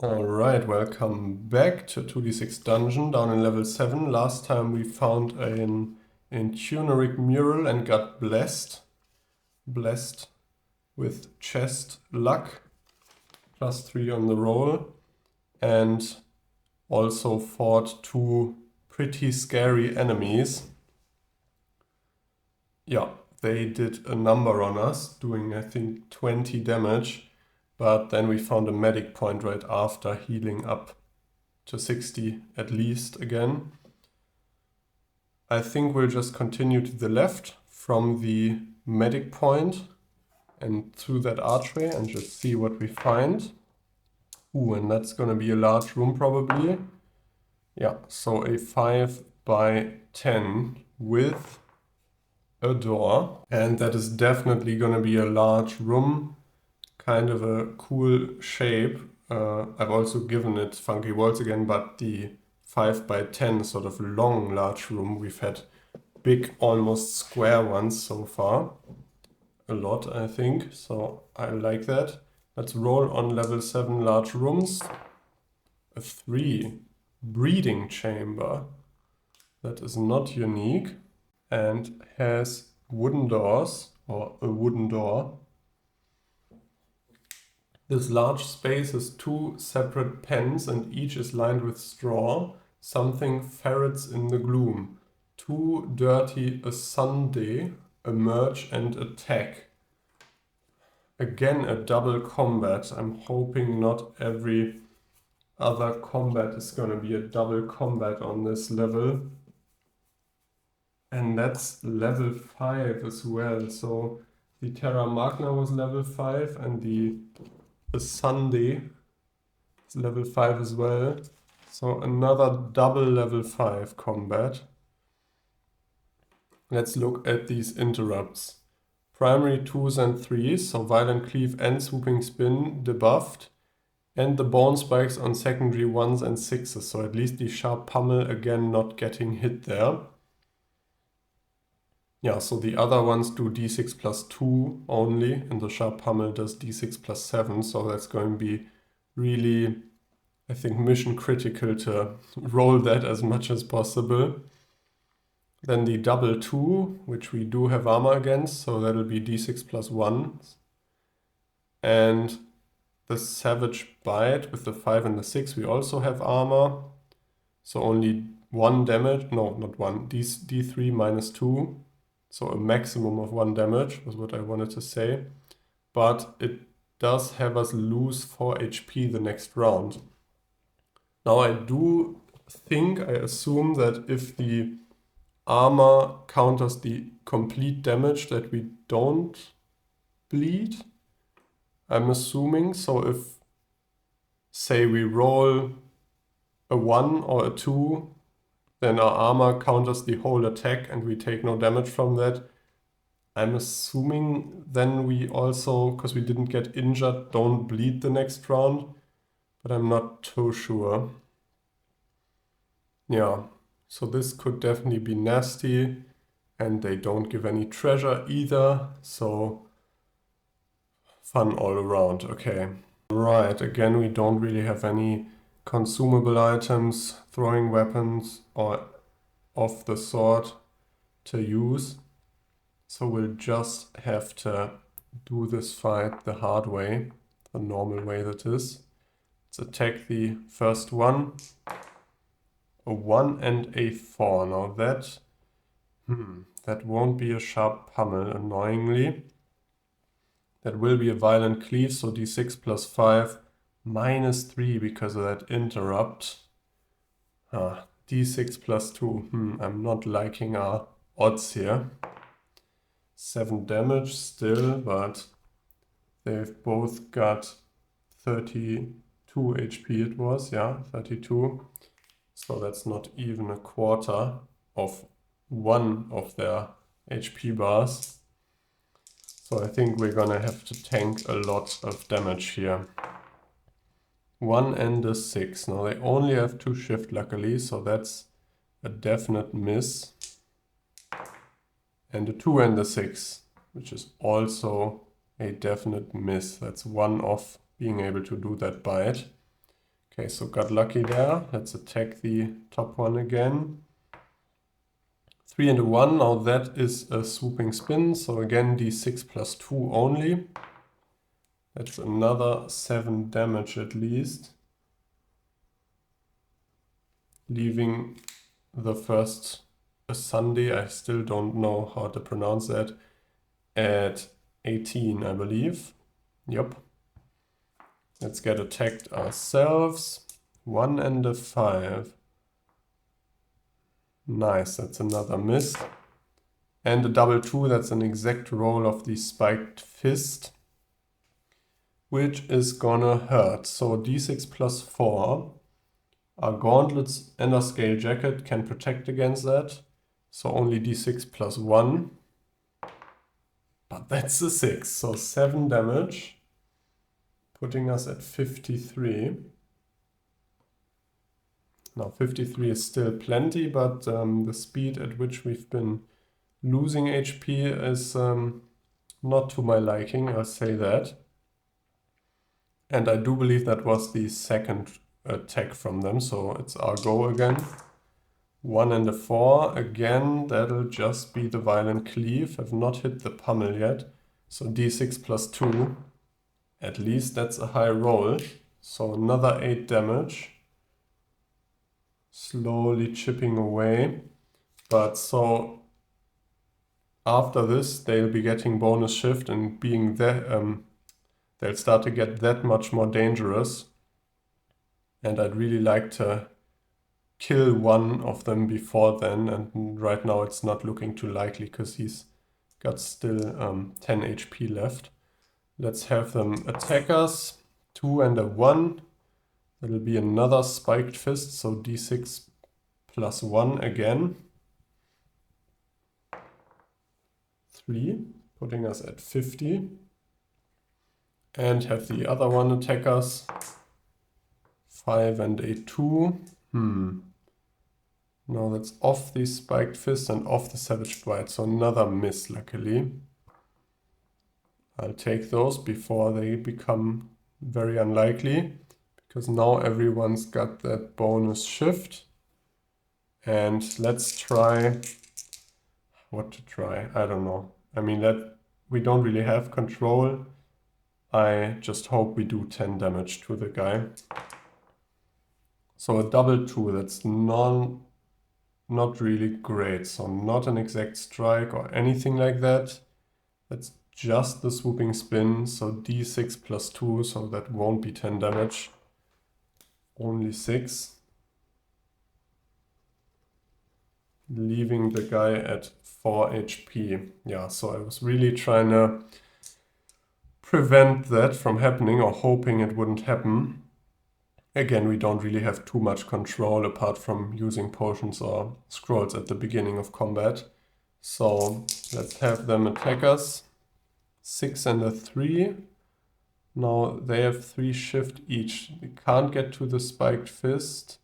Alright, welcome back to 2d6 Dungeon down in level 7. Last time we found an Tuneric mural and got blessed. Blessed with chest luck. +3 on the roll. And also fought two pretty scary enemies. Yeah, they did a number on us, doing I think 20 damage. But then we found a medic point right after, healing up to 60 at least again. I think we'll just continue to the left from the medic point and through that archway and just see what we find. Ooh, and that's gonna be a large room probably. Yeah, so a 5 by 10 with a door. And that is definitely gonna be a large room. Kind of a cool shape. I've also given it funky walls again, but the 5 by 10 sort of long large room, we've had big almost square ones so far. A lot, I think, so I like that. Let's roll on level 7 large rooms. A 3 breeding chamber. That is not unique and has wooden doors or a wooden door. This large space has 2 separate pens and each is lined with straw. Something ferrets in the gloom. 2 dirty, a Sundae, emerge and attack. Again a double combat. I'm hoping not every other combat is gonna be a double combat on this level. And that's level 5 as well. So the Terra Magna was level 5 and the Sundae is level 5 as well. So another double level 5 combat. Let's look at these interrupts. Primary 2s and 3s, so Violent Cleave and Swooping Spin debuffed. And the Bone Spikes on secondary 1s and 6s, so at least the Sharp Pummel again not getting hit there. Yeah, so the other ones do d6 plus 2 only, and the Sharp Pummel does d6 plus 7, so that's going to be really, I think, mission critical to roll that as much as possible. Then the double 2, which we do have armor against, so that'll be d6 plus 1. And the Savage Bite with the 5 and the 6, we also have armor. So only 1 damage, no, not 1, d3 minus 2. So a maximum of 1 damage was what I wanted to say. But it does have us lose 4 HP the next round. Now I do think, I assume that if the armor counters the complete damage that we don't bleed, I'm assuming. So if, say, we roll a 1 or a 2, then our armor counters the whole attack and we take no damage from that. I'm assuming then we also, because we didn't get injured, don't bleed the next round, but I'm not too sure. Yeah, so this could definitely be nasty, and they don't give any treasure either, so fun all around. Okay, right, again we don't really have any consumable items, throwing weapons, or of the sort to use. So we'll just have to do this fight the hard way, the normal way that is. Let's attack the first one. A 1 and a 4. Now that won't be a Sharp Pummel, annoyingly. That will be a Violent Cleave, so d6 plus 5. Minus 3 because of that interrupt. D6 plus 2. I'm not liking our odds here. 7 damage still, but they've both got 32 HP it was, yeah, 32. So that's not even a quarter of one of their HP bars. So I think we're gonna have to tank a lot of damage here. 1 and a 6. Now they only have 2 shift luckily, so that's a definite miss. And a 2 and a 6, which is also a definite miss. That's 1 off being able to do that bite. Okay, so got lucky there. Let's attack the top one again. 3 and a 1, now that is a swooping spin, so again d6 plus 2 only. That's another 7 damage at least. Leaving the first Sundae, I still don't know how to pronounce that, at 18, I believe. Yep. Let's get attacked ourselves. 1 and a 5. Nice, that's another miss. And a double 2, that's an exact roll of the spiked fist, which is gonna hurt. So d6 plus 4. Our gauntlets and our scale jacket can protect against that. So only d6 plus 1. But that's a 6, so 7 damage. Putting us at 53. Now 53 is still plenty, but the speed at which we've been losing HP is not to my liking, I'll say that. And I do believe that was the second attack from them, so it's our go again. 1 and a 4, again, that'll just be the violent cleave. I've not hit the pummel yet, so d6 plus 2. At least that's a high roll, so another 8 damage. Slowly chipping away, but so after this they'll be getting bonus shift and being there, they'll start to get that much more dangerous. And I'd really like to kill one of them before then, and right now it's not looking too likely because he's got still 10 HP left. Let's have them attack us. 2 and a 1. That'll be another spiked fist, so d6 plus 1 again. 3, putting us at 50. And have the other one attack us. 5 and a 2. No, that's off the spiked fist and off the savage bite, so another miss, luckily. I'll take those before they become very unlikely, because now everyone's got that bonus shift. And let's try... what to try? I don't know. I mean, we don't really have control. I just hope we do 10 damage to the guy. So a double 2, that's not really great. So not an exact strike or anything like that. That's just the swooping spin. So d6 plus 2, so that won't be 10 damage. Only 6. Leaving the guy at 4 HP. Yeah, so I was really trying to prevent that from happening, or hoping it wouldn't happen. Again, we don't really have too much control apart from using potions or scrolls at the beginning of combat. So let's have them attack us. 6 and a 3. Now they have 3 shift each. They can't get to the spiked fist.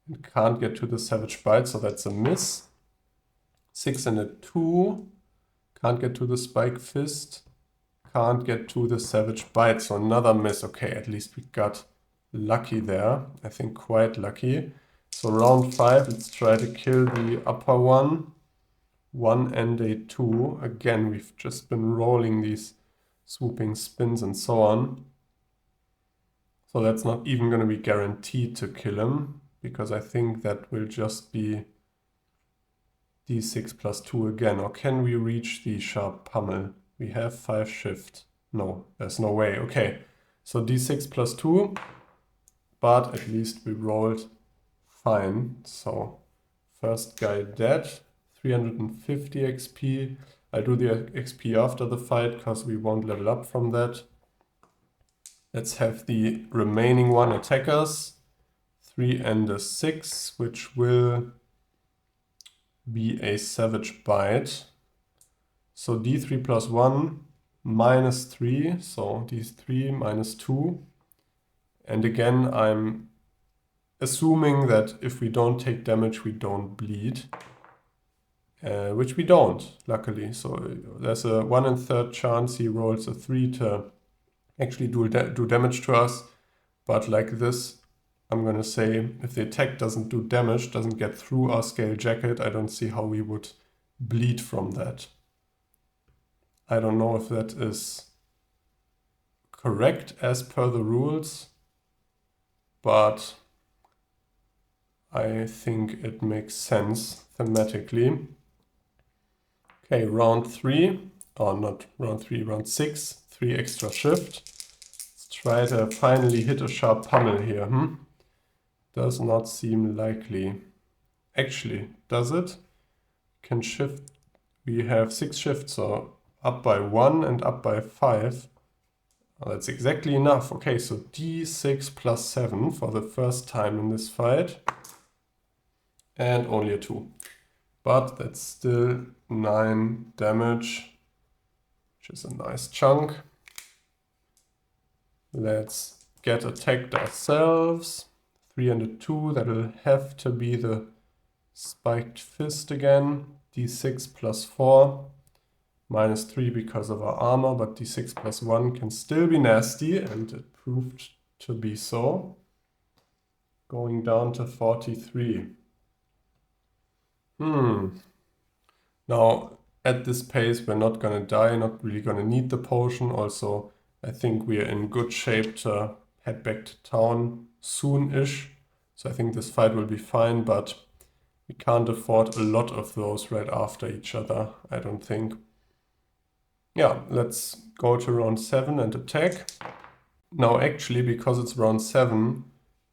And can't get to the savage bite, so that's a miss. 6 and a 2. Can't get to the spiked fist. Can't get to the savage bite, so another miss. Okay, at least we got lucky there. I think quite lucky. So round 5, let's try to kill the upper one. 1 and a 2. Again, we've just been rolling these swooping spins and so on. So that's not even going to be guaranteed to kill him, because I think that will just be d6 plus 2 again. Or can we reach the sharp pummel? We have 5 shift. No, there's no way. Okay, so d6 plus 2, but at least we rolled fine. So first guy dead, 350 XP. I'll do the XP after the fight because we won't level up from that. Let's have the remaining one attack us. 3 and a 6, which will be a savage bite. So d3 plus 1 minus 3, so d3 minus 2. And again, I'm assuming that if we don't take damage, we don't bleed. Which we don't, luckily. So there's a 1 1/3 chance he rolls a 3 to actually do damage to us. But like this, I'm gonna say if the attack doesn't do damage, doesn't get through our scale jacket, I don't see how we would bleed from that. I don't know if that is correct as per the rules, but I think it makes sense thematically. Okay, round 3, or not round 3, round 6, 3 extra shift. Let's try to finally hit a sharp pummel here. Does not seem likely. Actually, does it? Can shift. We have 6 shifts, so up by 1 and up by 5. Oh, that's exactly enough. Okay, so d6 plus 7 for the first time in this fight. And only a 2. But that's still 9 damage, which is a nice chunk. Let's get attacked ourselves. 3 and a 2, that'll have to be the spiked fist again. d6 plus 4, minus 3 because of our armor, but d6 plus 1 can still be nasty, and it proved to be so. Going down to 43. Now, at this pace, we're not gonna die, not really gonna need the potion. Also, I think we are in good shape to head back to town soon-ish. So I think this fight will be fine, but we can't afford a lot of those right after each other, I don't think. Yeah, let's go to round 7 and attack. Now, actually, because it's round 7,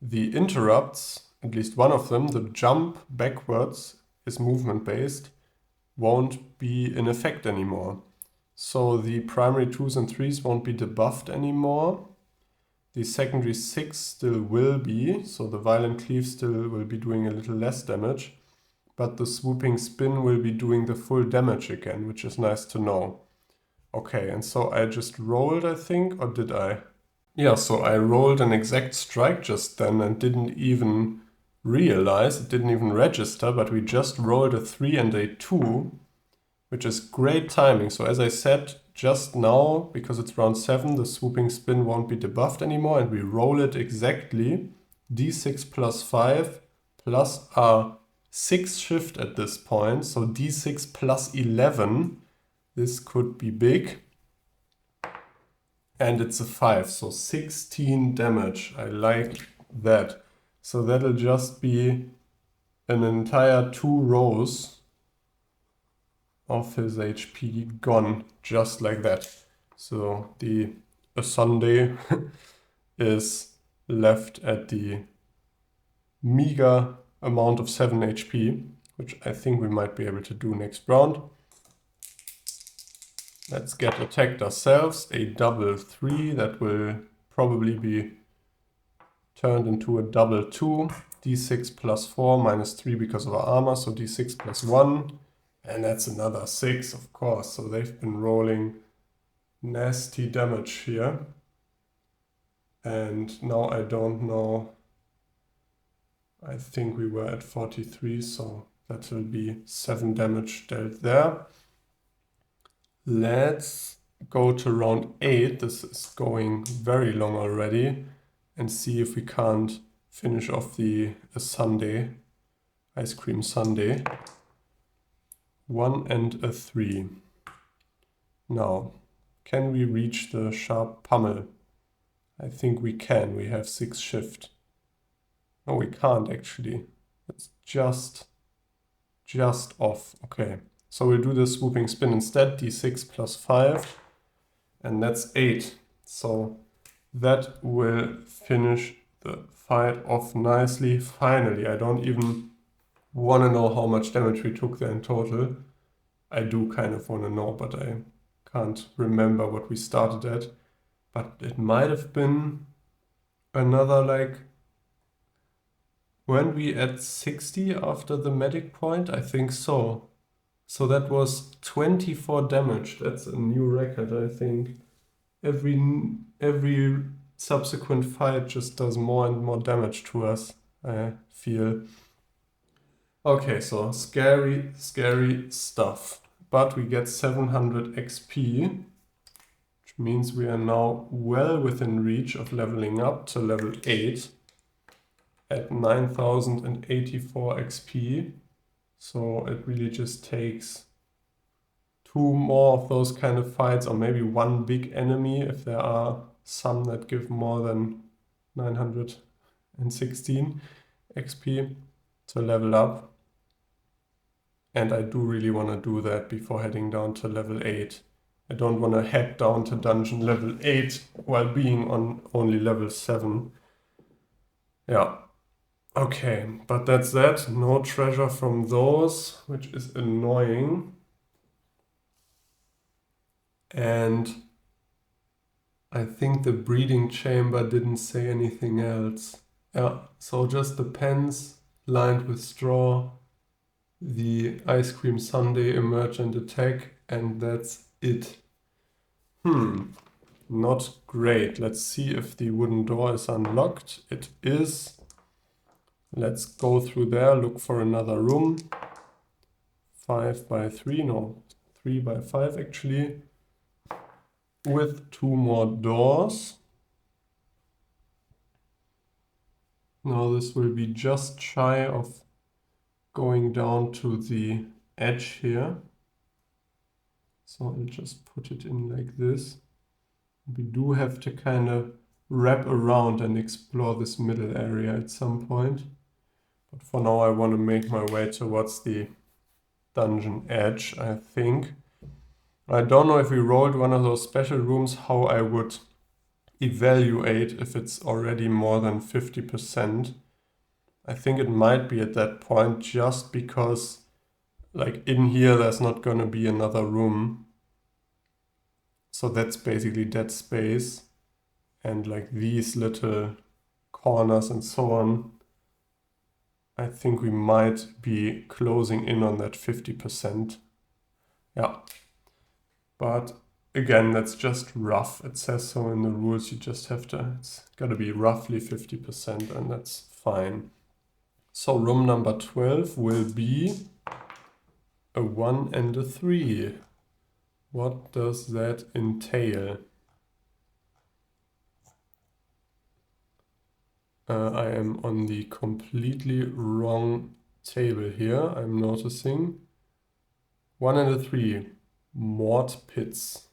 the interrupts, at least one of them, the jump backwards is movement-based, won't be in effect anymore. So the primary 2s and 3s won't be debuffed anymore. The secondary 6 still will be, so the violent cleave still will be doing a little less damage, but the swooping spin will be doing the full damage again, which is nice to know. Okay, and so I just rolled, I think, or did I? Yeah, so I rolled an exact strike just then and didn't even realize, it didn't even register, but we just rolled a 3 and a 2, which is great timing. So as I said just now, because it's round 7, the swooping spin won't be debuffed anymore, and we roll it exactly. d6 plus 5 plus our 6 shift at this point, so d6 plus 11. This could be big. And it's a 5, so 16 damage. I like that. So that'll just be an entire 2 rows of his HP gone, just like that. So the Sundae is left at the meager amount of 7 HP, which I think we might be able to do next round. Let's get attacked ourselves, a double 3, that will probably be turned into a double 2, d6 plus 4, minus 3 because of our armor, so d6 plus 1, and that's another 6, of course, so they've been rolling nasty damage here. And now I don't know, I think we were at 43, so that will be 7 damage dealt there. Let's go to round 8, this is going very long already, and see if we can't finish off the sundae, ice cream sundae. 1 and a 3. Now, can we reach the sharp pummel? I think we can, we have 6 shift. No, we can't actually. It's just off, okay. So we'll do the swooping spin instead, d6 plus 5, and that's 8. So that will finish the fight off nicely, finally. I don't even want to know how much damage we took there in total. I do kind of want to know, but I can't remember what we started at. But it might have been another, like, weren't we at 60 after the medic point? I think so. So that was 24 damage. That's a new record, I think. Every subsequent fight just does more and more damage to us, I feel. Okay, so scary, scary stuff. But we get 700 XP, which means we are now well within reach of leveling up to level 8. at 9084 XP. So it really just takes 2 more of those kind of fights, or maybe 1 big enemy if there are some that give more than 916 XP to level up. And I do really want to do that before heading down to level 8. I don't want to head down to dungeon level 8 while being on only level 7. Yeah. Okay, but that's that. No treasure from those, which is annoying. And I think the breeding chamber didn't say anything else. Yeah, so just the pens lined with straw, the ice cream sundae emerge and attack, and that's it. Not great. Let's see if the wooden door is unlocked. It is. Let's go through there, look for another room. 5 by 3, no, 3 by 5 actually. With 2 more doors. Now this will be just shy of going down to the edge here. So I'll just put it in like this. We do have to kind of wrap around and explore this middle area at some point. But for now I want to make my way towards the dungeon edge, I think. I don't know if we rolled one of those special rooms, how I would evaluate if it's already more than 50%. I think it might be at that point just because like in here there's not going to be another room. So that's basically dead space. And like these little corners and so on, I think we might be closing in on that 50%. Yeah. But again, that's just rough. It says so in the rules. You just have to, it's got to be roughly 50%, and that's fine. So room number 12 will be a 1 and a 3. What does that entail? I am on the completely wrong table here, I'm noticing. 1 and a 3. Mort pits.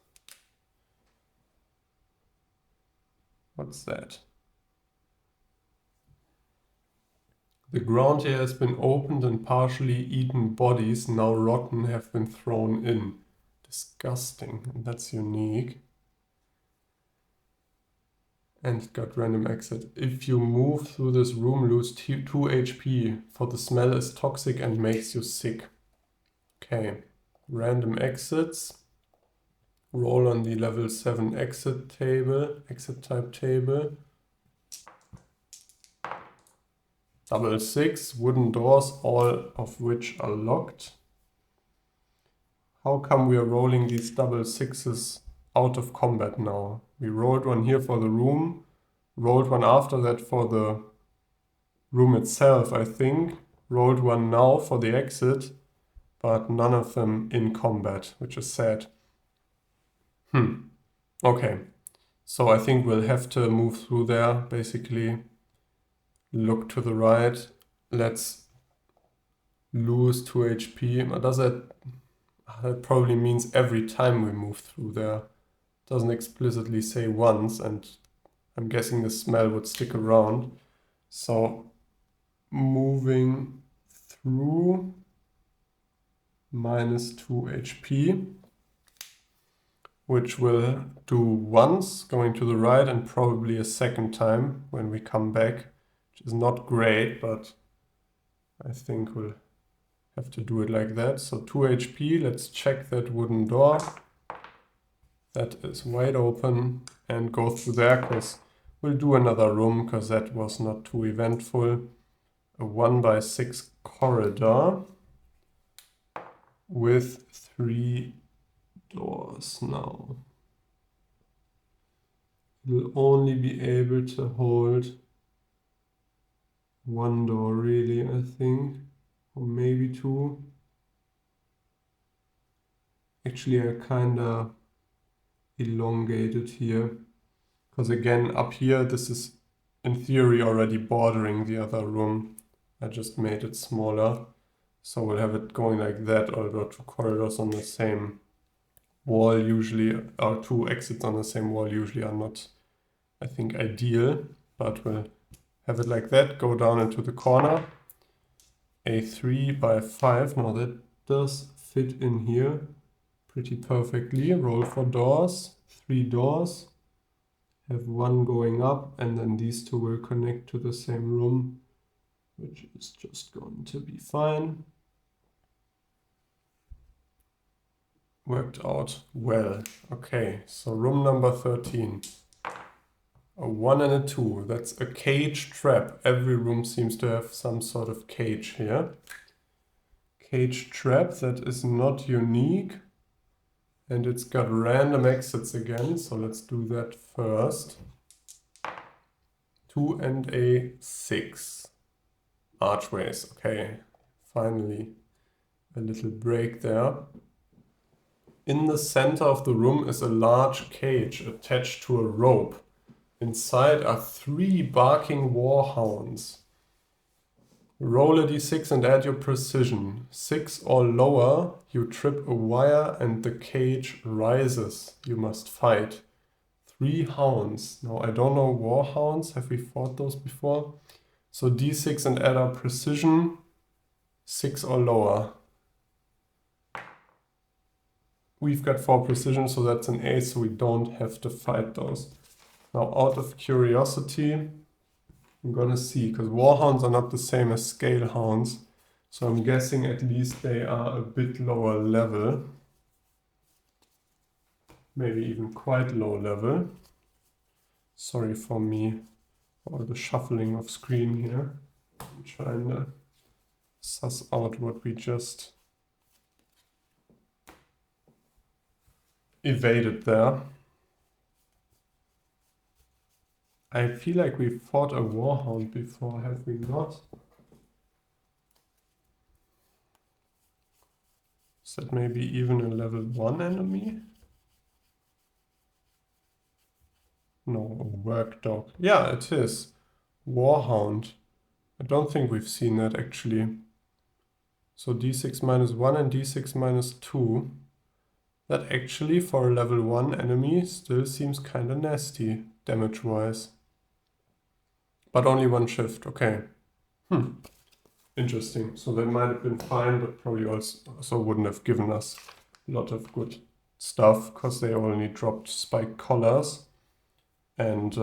What's that? The ground here has been opened and partially eaten bodies, now rotten, have been thrown in. Disgusting. And that's unique. And it got random exit. If you move through this room, lose 2 HP, for the smell is toxic and makes you sick. Okay. Random exits. Roll on the level 7 exit type table. Double 6, wooden doors, all of which are locked. How come we are rolling these double 6s out of combat now? We rolled one here for the room, rolled one after that for the room itself, I think, rolled one now for the exit, but none of them in combat, which is sad. Okay, so I think we'll have to move through there, basically. Look to the right. Let's lose 2 HP. Does that probably means every time we move through there. Doesn't explicitly say once, and I'm guessing the smell would stick around. So moving through minus 2 HP, which we'll do once going to the right and probably a second time when we come back. Which is not great, but I think we'll have to do it like that. So 2 HP, let's check that wooden door. That is wide open, and go through there because we'll do another room because that was not too eventful. A 1 by 6 corridor with 3 doors now. We'll only be able to hold 1 door really, I think, or maybe 2. Actually, I kinda elongated here, because again, up here, this is in theory already bordering the other room. I just made it smaller. So we'll have it going like that, although two corridors on the same wall usually, or two exits on the same wall usually are not, I think, ideal. But we'll have it like that, go down into the corner. A3 by 5, now that does fit in here pretty perfectly. Roll for doors, 3 doors. Have one going up, and then these two will connect to the same room, which is just going to be fine. Worked out well. Okay, so room number 13. A 1 and a 2. That's a cage trap. Every room seems to have some sort of cage here. Cage trap that is not unique. And it's got random exits again, so let's do that first. 2 and a 6. Archways, okay. Finally, a little break there. In the center of the room is a large cage attached to a rope. Inside are 3 barking warhounds. Roll a d6 and add your precision. 6 or lower, you trip a wire and the cage rises. You must fight. 3 hounds. Now I don't know warhounds. Have we fought those before? So d6 and add our precision. 6 or lower. We've got 4 precision, so that's an A, so we don't have to fight those. Now out of curiosity, I'm gonna see, because warhounds are not the same as scale hounds, so I'm guessing at least they are a bit lower level. Maybe even quite low level. Sorry for me, for the shuffling of screen here. I'm trying to suss out what we just evaded there. I feel like we fought a warhound before, have we not? Is that maybe even a level 1 enemy? No, a work dog. Yeah, it is. Warhound. I don't think we've seen that actually. So d6 minus 1 and d6 minus 2. That actually, for a level 1 enemy, still seems kinda nasty, damage-wise. But only 1 shift, okay. Interesting. So that might have been fine, but probably also wouldn't have given us a lot of good stuff, because they only dropped spike collars. And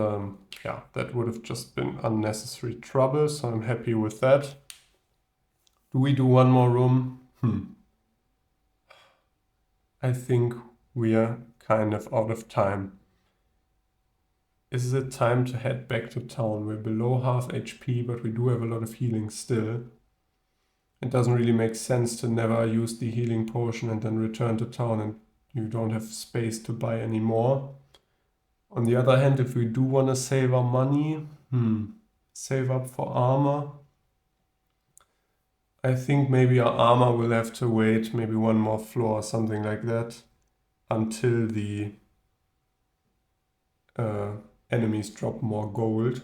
yeah, that would have just been unnecessary trouble, so I'm happy with that. Do we do one more room? I think we are kind of out of time. Is it time to head back to town? We're below half HP, but we do have a lot of healing still. It doesn't really make sense to never use the healing potion and then return to town and you don't have space to buy any more. On the other hand, if we do want to save our money, save up for armor. I think maybe our armor will have to wait maybe 1 more floor or something like that until the enemies drop more gold.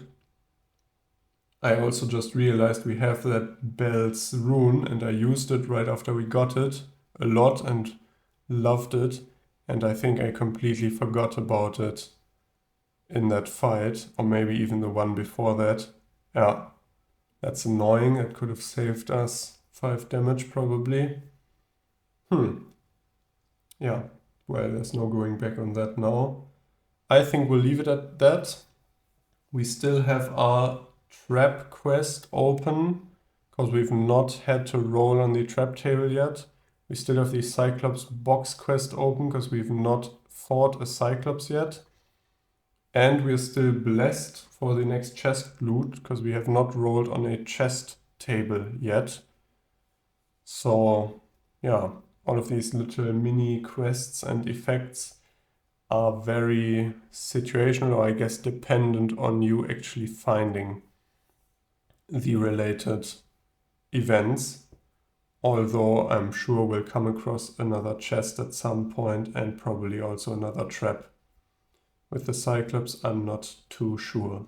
I also just realized we have that Bell's rune and I used it right after we got it a lot and loved it, and I think I completely forgot about it in that fight, or maybe even the one before that. Yeah, that's annoying. It could have saved us 5 damage probably. Yeah, well, there's no going back on that now. I think we'll leave it at that. We still have our trap quest open, because we've not had to roll on the trap table yet. We still have the Cyclops box quest open, because we've not fought a Cyclops yet. And we're still blessed for the next chest loot, because we have not rolled on a chest table yet. So, yeah, all of these little mini quests and effects are very situational, or I guess dependent on you actually finding the related events. Although I'm sure we'll come across another chest at some point and probably also another trap. With the Cyclops, I'm not too sure.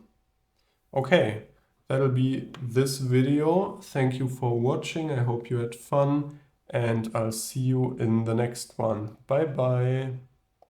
Okay, that'll be this video. Thank you for watching. I hope you had fun, and I'll see you in the next one. Bye bye.